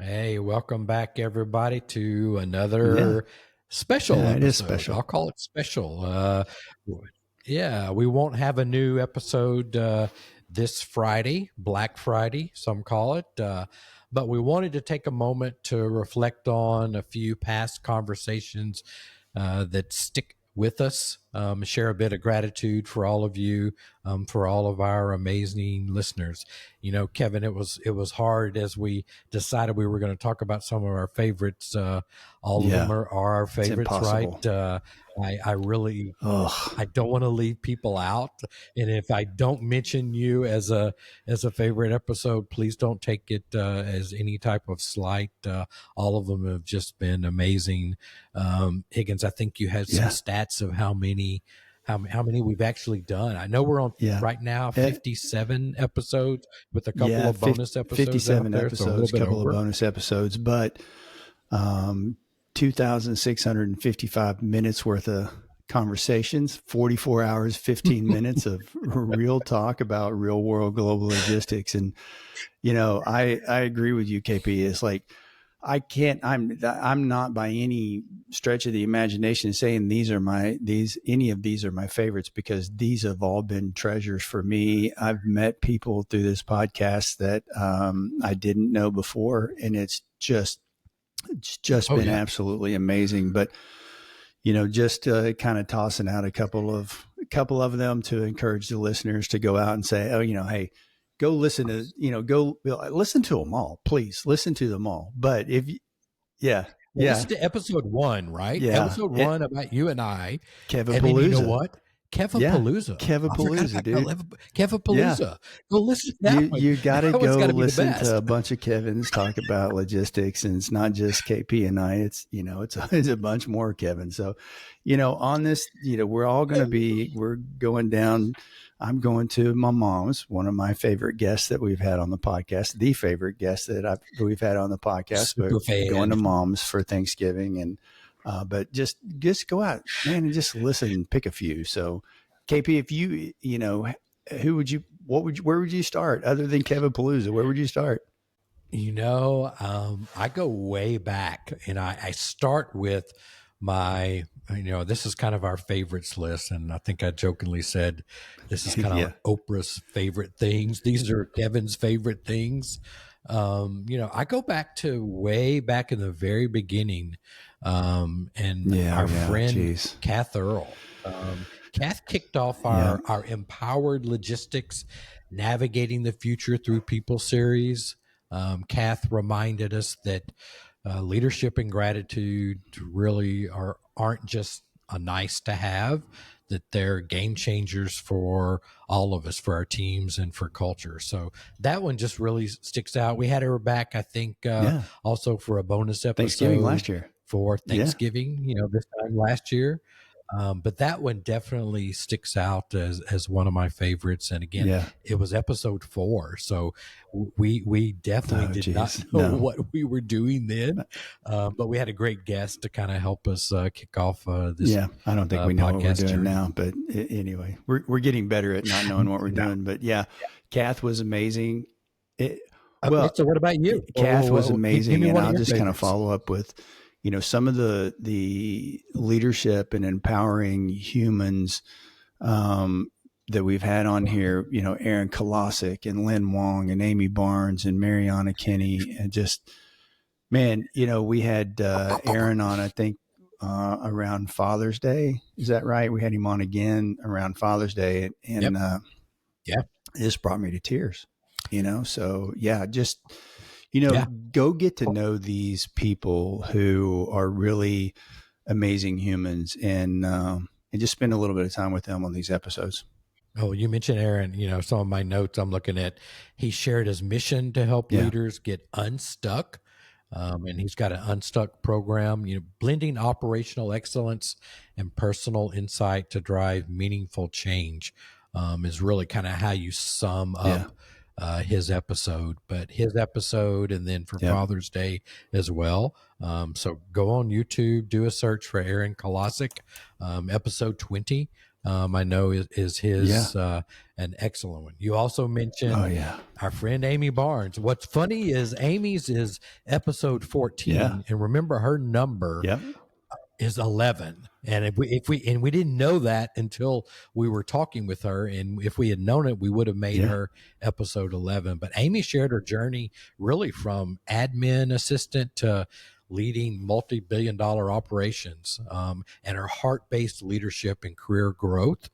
Hey, welcome back, everybody, to Yeah, another special yeah, it is episode. special. I'll call it special. Yeah, we won't have a new episode this Friday, Black Friday, some call it. But we wanted to take a moment to reflect on a few past conversations that stick with us, share a bit of gratitude for all of you, for all of our amazing listeners. You know, Kevin, it was hard as we decided we were going to talk about some of our favorites. All of them Yeah, are our it's favorites, right? impossible. I really Ugh. I don't want to leave people out, and if I don't mention you as a favorite episode, please don't take it as any type of slight. All of them have just been amazing. Higgins, I think you had some Yeah, stats of how many we've actually done. I know we're on yeah. right now Eh, 57 episodes with a couple yeah, of bonus episodes out 57 there, so a little episodes, bit couple of over. bonus episodes, but 2,655 minutes worth of conversations, 44 hours, 15 minutes of real talk about real world global logistics. And, I agree with you, KP. It's like, I'm not by any stretch of the imagination saying any of these are my favorites, because these have all been treasures for me. I've met people through this podcast that I didn't know before, and it's just Oh been yeah. absolutely amazing. But just kind of tossing out a couple of them to encourage the listeners to go out and say, oh, hey, go listen to, go listen to them all, please listen to them all. But yeah, Well, yeah, listen to episode one, right? yeah, Episode one about you and I. And then you know Kevapalooza, what? yeah, Kevapalooza. I forgot Kevapalooza, about dude, yeah. Kevapalooza. Go listen to that one. You got to That one's go got to be the listen to best. a bunch of Kevins talk about logistics, and it's not just KP and I. It's a bunch more, Kevin. So, on this, we're going down. I'm going to my mom's, one of my favorite guests that we've had on the podcast, the favorite guest that we've had on the podcast. But Super going fan. to mom's for Thanksgiving, and but just go out, man, and just listen, pick a few. So, KP, if where would you start other than Kevapalooza? Where would you start? I go way back, and I start with this is kind of our favorites list. And I think I jokingly said, this is kind of Yeah. like Oprah's favorite things. These are Kevin's favorite things. I go back to way back in the very beginning. And Yeah. our Yeah. friend Jeez. Kath Earl, Kath kicked off Yeah. our Empowered Logistics Navigating the Future Through People series. Kath reminded us that leadership and gratitude really aren't just a nice to have, that they're game changers for all of us, for our teams and for culture. So that one just really sticks out. We had her back, I think, Yeah. also for a bonus Thanksgiving last episode year. for Yeah. Thanksgiving, this time last year. But that one definitely sticks out as one of my favorites. And again, Yeah. it was episode 4, so we definitely Oh, did not geez. know No. what we were doing then. But we had a great guest to kind of help us kick off this Yeah. I don't think we know what we're podcast doing journey. now, but anyway, we're getting better at not knowing what we're No. doing. But yeah, Kath was amazing. Okay, Well, so what about you? Kath was Give amazing, me and one of I'll your just kind of favorites. follow up with, some of the leadership and empowering humans that we've had on here. Aaron Kolosik and Lynn Wong and Amy Barnes and Mariana Kinney, and just, man, we had Aaron on, I think, around Father's Day. Is that right? We had him on again around Father's Day, and Yep. Yeah. it just brought me to tears. So yeah, just Yeah. go get to know these people who are really amazing humans, and just spend a little bit of time with them on these episodes. Oh, you mentioned Aaron. Some of my notes I'm looking at. He shared his mission to help Yeah, leaders get unstuck. And he's got an unstuck program, blending operational excellence and personal insight to drive meaningful change, is really kind of how you sum yeah, up his episode. But his episode, and then for yep, Father's Day as well. So go on YouTube, do a search for Aaron Kolosik, episode 20. I know is Yeah. his an excellent one. You also Oh mentioned yeah. our friend Amy Barnes. What's funny is Amy's is episode Yeah. 14, and remember her number Yep. is 11. And if we didn't know that until we were talking with her, and if we had known it, we would have made Yeah. her episode 11. But Amy shared her journey really from admin assistant to leading multi-billion-dollar operations, and her heart-based leadership and career growth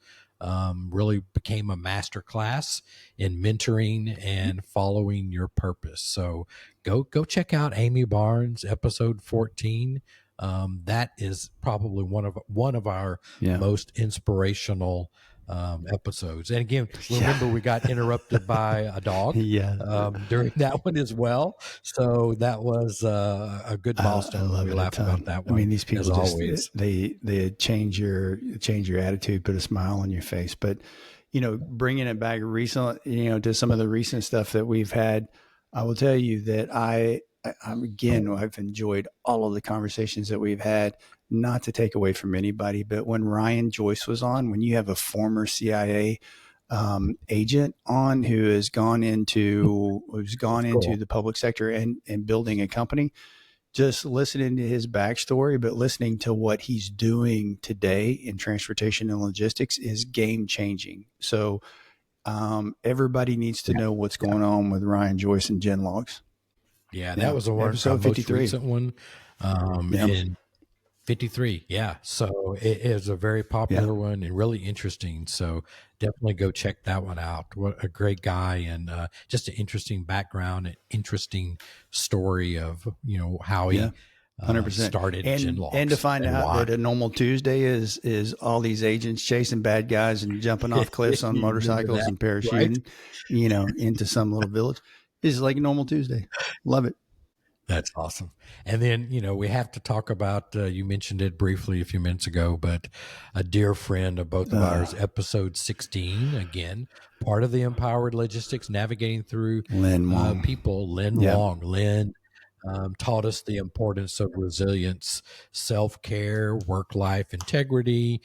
really became a master class in mentoring and following your purpose. So go check out Amy Barnes episode 14. That is probably one of our Yeah. most inspirational episodes. And again, Yeah. remember we got interrupted by a dog Yeah. during that one as well. So that was a good I milestone. love We it a laugh about ton. that I mean, one these as people just always. they change your attitude, put a smile on your face. But bringing it back recently, to some of the recent stuff that we've had, I will tell you that I've enjoyed all of the conversations that we've had. Not to take away from anybody, but when Ryan Joyce was on, when you have a former CIA agent on who's gone That's into cool. the public sector and building a company, just listening to his backstory, but listening to what he's doing today in transportation and logistics is game changing. So everybody needs to know what's going on with Ryan Joyce and Gen Logs. Yeah, that Yeah, was the one, our episode most 53. recent one. Yeah, In 53. Yeah. So it is a very yeah, popular one and really interesting. So definitely go check that one out. What a great guy, and just an interesting background, an interesting story of, how yeah. he 100%. started And to Genlogs find and out why. that a normal Tuesday is all these agents chasing bad guys and jumping off cliffs on You remember motorcycles that, and right? parachuting, into some little village is like a normal Tuesday. Love it. That's awesome. And then, we have to talk about, you mentioned it briefly a few minutes ago, but a dear friend of both of ours, episode 16, again, part of the Empowered Logistics, navigating through Lynn Wong. people, Lynn Yeah. Wong. Lynn taught us the importance of resilience, self care, work life integrity,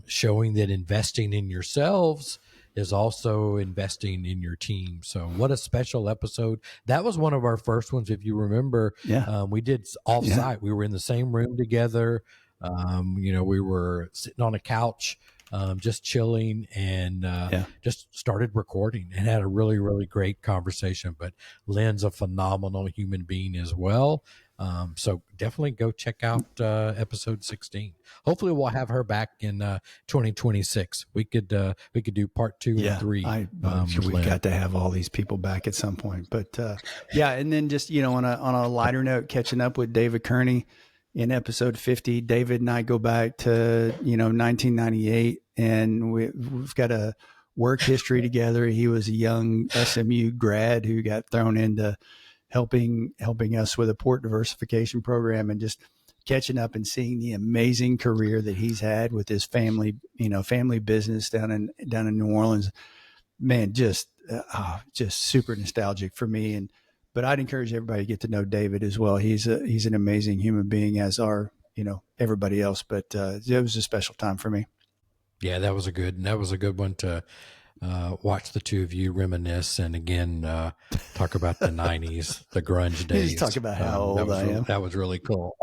showing that investing in yourselves is also investing in your team. So, what a special episode. That was one of our first ones. If you remember, Yeah. we did Yeah. offsite. We were in the same room together. We were sitting on a couch, just chilling, and Yeah. just started recording and had a really, really great conversation. But Lynn's a phenomenal human being as well. So definitely go check out episode 16. Hopefully we'll have her back in 2026. We could do part 2 and Yeah. 3 with We've Lynn. got to have all these people back at some point. But yeah. And then just, on a lighter note, catching up with David Kearney in episode 50. David and I go back to, 1998, and we've got a work history together. He was a young SMU grad who got thrown into helping us with a port diversification program, and just catching up and seeing the amazing career that he's had with his family business down in New Orleans. Man, just super nostalgic for me. But I'd encourage everybody to get to know David as well. He's an amazing human being, as are everybody else. But it was a special time for me. Yeah, that was a good one to watch the two of you reminisce, and again talk about the 90s, the grunge You just days. talk about how old I am. That was really cool.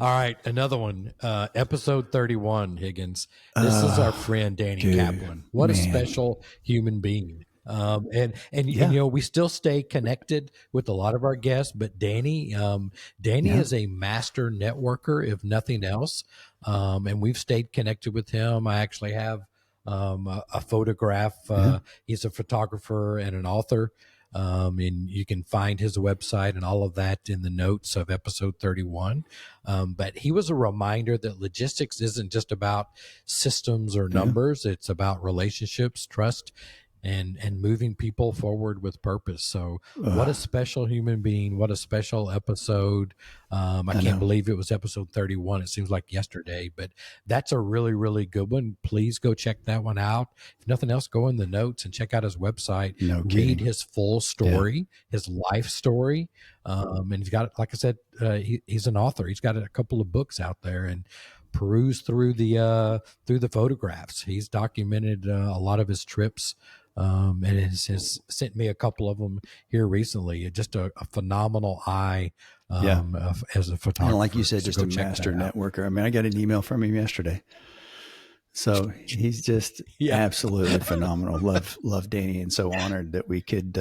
All right, another one, episode 31, Higgins. This is our friend Danny Dude, Kaplan. What a man. special human being. And Yeah. we still stay connected with a lot of our guests, but Danny Yeah. is a master networker, if nothing else. And we've stayed connected with him. I actually have a photograph. Yeah. He's a photographer and an author. And you can find his website and all of that in the notes of episode 31. But he was a reminder that logistics isn't just about systems or Yeah. numbers. It's about relationships, trust, and moving people forward with purpose. So what a special human being. What a special episode. I can't know. believe it was episode 31. It seems like yesterday, but that's a really, really good one. Please go check that one out. If nothing else, go in the notes and check out his website. No Read kidding. his full story, his life story. And he's got, like I said, he's an author. He's got a couple of books out there, and peruse through the photographs. He's documented a lot of his trips, and has sent me a couple of them here recently. Just a phenomenal eye, Yeah. as a And like you photographer. said, So just go a check that master out. networker. I mean, I got an email from him yesterday. So he's just Yeah. absolutely phenomenal. Love Danny, and so honored that we could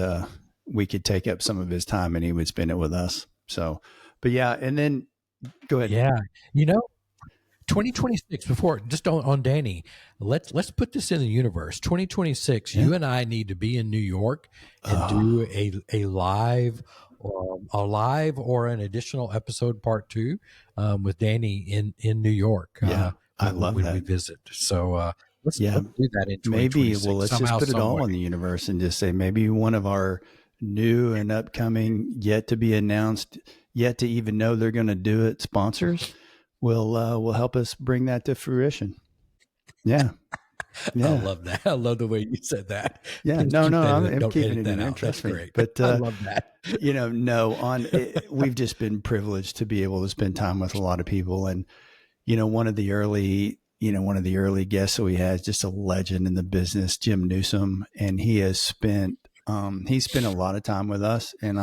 take up some of his time and he would spend it with us. So, but yeah, and then go ahead. Yeah. You know, 2026, before just on Danny, let's put this in the universe. 2026, Yeah. you and I need to be in New York and do a live, or an additional episode part 2, with Danny in New York, Yeah. I love when we that. visit. So Yeah. let's do that in Maybe, well, 2026 let's just somehow, put it some way. all in the universe and just say maybe one of our new and upcoming, yet to be announced, yet to even know they're going to do it sponsors will help us bring that to fruition. Yeah. I Yeah. love that. I love the way you said that. Yeah. Please No, keep no, that in. I'm Don't keeping edit it in that there. out. That's Trust me. great. But, I love that. no, we've just been privileged to be able to spend time with a lot of people. And, one of the early guests that we had is just a legend in the business, Jim Newsom. And he spent a lot of time with us. And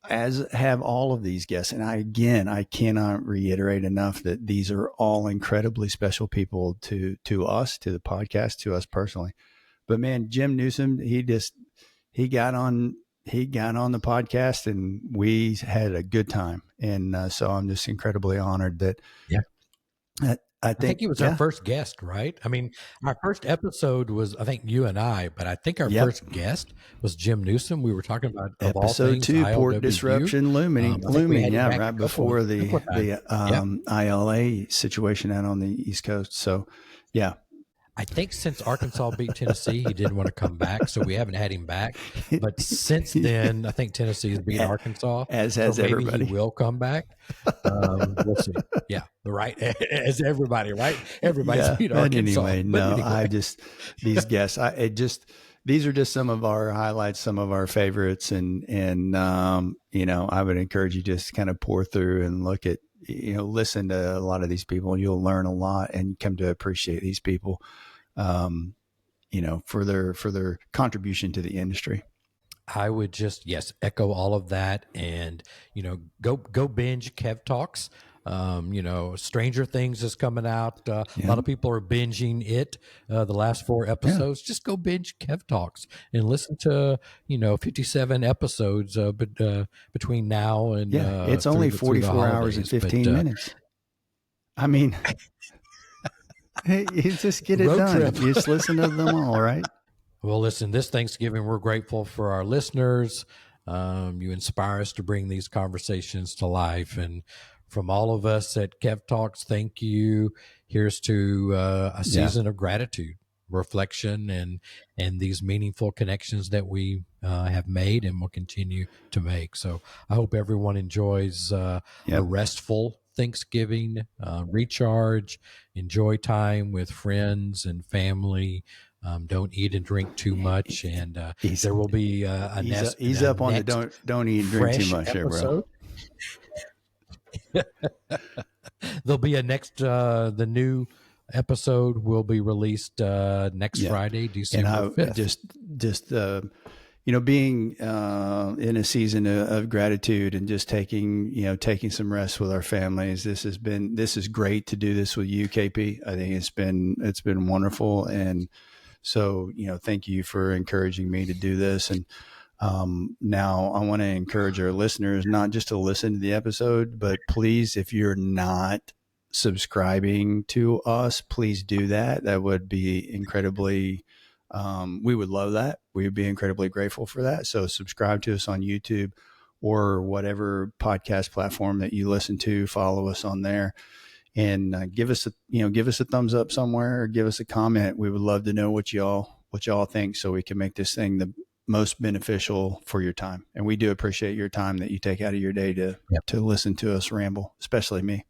as have all of these guests. And I cannot reiterate enough that these are all incredibly special people to us, to the podcast, to us personally. But man, Jim Newsom, he got on the podcast and we had a good time. And so I'm just incredibly honored that Yeah. I I think think, he was our yeah, first guest, right? I mean, our first episode was, I think, you and I, but I think our yep. first guest was Jim Newsom. We were talking about, of all Episode things, 2, port ILWU. disruption I think we looming. had him Yeah. back Right a before couple of times. the Yeah. ILA situation out on the East Coast. So yeah. I think since Arkansas beat Tennessee, he didn't want to come back, so we haven't had him back. But since then, I think Tennessee has beat Arkansas, As so has maybe he everybody. will come back. We'll see. Yeah, right. As everybody, right? Everybody's Yeah. beat But Arkansas. anyway, But no, anyway, these guests, these are just some of our highlights, some of our favorites. And I would encourage you just kind of pour through and look at, listen to a lot of these people. You'll learn a lot and come to appreciate these people, for their contribution to the industry. I would just, yes, echo all of that, and go binge Kev Talks. Stranger Things is coming out. A lot of people are binging it. The last 4 episodes. Just go binge Kev Talks and listen to 57 episodes, between now and It's only through the 44 hours and holidays. 15 minutes. I mean, you just get it Road done. trip. You just listen to them all, right? Well, listen, this Thanksgiving, we're grateful for our listeners. You inspire us to bring these conversations to life. And from all of us at Kev Talks, thank you. Here's to a season of gratitude, reflection, and these meaningful connections that we have made and will continue to make. So I hope everyone enjoys a restful Thanksgiving, recharge, enjoy time with friends and family. Don't eat and drink too much, and there will be He's up on the don't eat and drink too much there, bro. There'll be the new episode will be released next Friday, December 5th. Just being in a season of gratitude and just taking some rest with our families. This is great to do this with you, KP. I think it's been wonderful. And so, thank you for encouraging me to do this. And now I want to encourage our listeners not just to listen to the episode, but please, if you're not subscribing to us, please do that. That would be incredibly, we would love that. We would be incredibly grateful for that. So subscribe to us on YouTube or whatever podcast platform that you listen to. Follow us on there. And give us a thumbs up somewhere, or give us a comment. We would love to know what y'all think, so we can make this thing the most beneficial for your time. And we do appreciate your time that you take out of your day to listen to us ramble, especially me.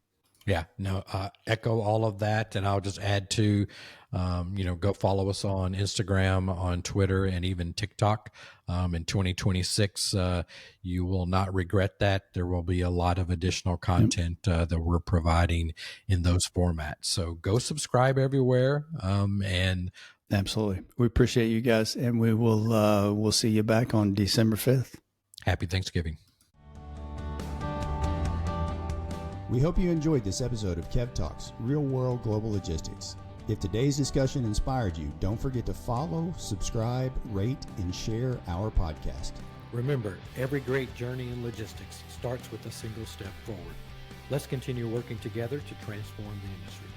Yeah, no, echo all of that. And I'll just add to, go follow us on Instagram, on Twitter, and even TikTok. In 2026, you will not regret that. There will be a lot of additional Yep. content that we're providing in those formats. So go subscribe everywhere. And Absolutely. We appreciate you guys, and we'll see you back on December 5th. happy Thanksgiving. We hope you enjoyed this episode of Kev Talks, Real World Global Logistics. If today's discussion inspired you, don't forget to follow, subscribe, rate, and share our podcast. Remember, every great journey in logistics starts with a single step forward. Let's continue working together to transform the industry.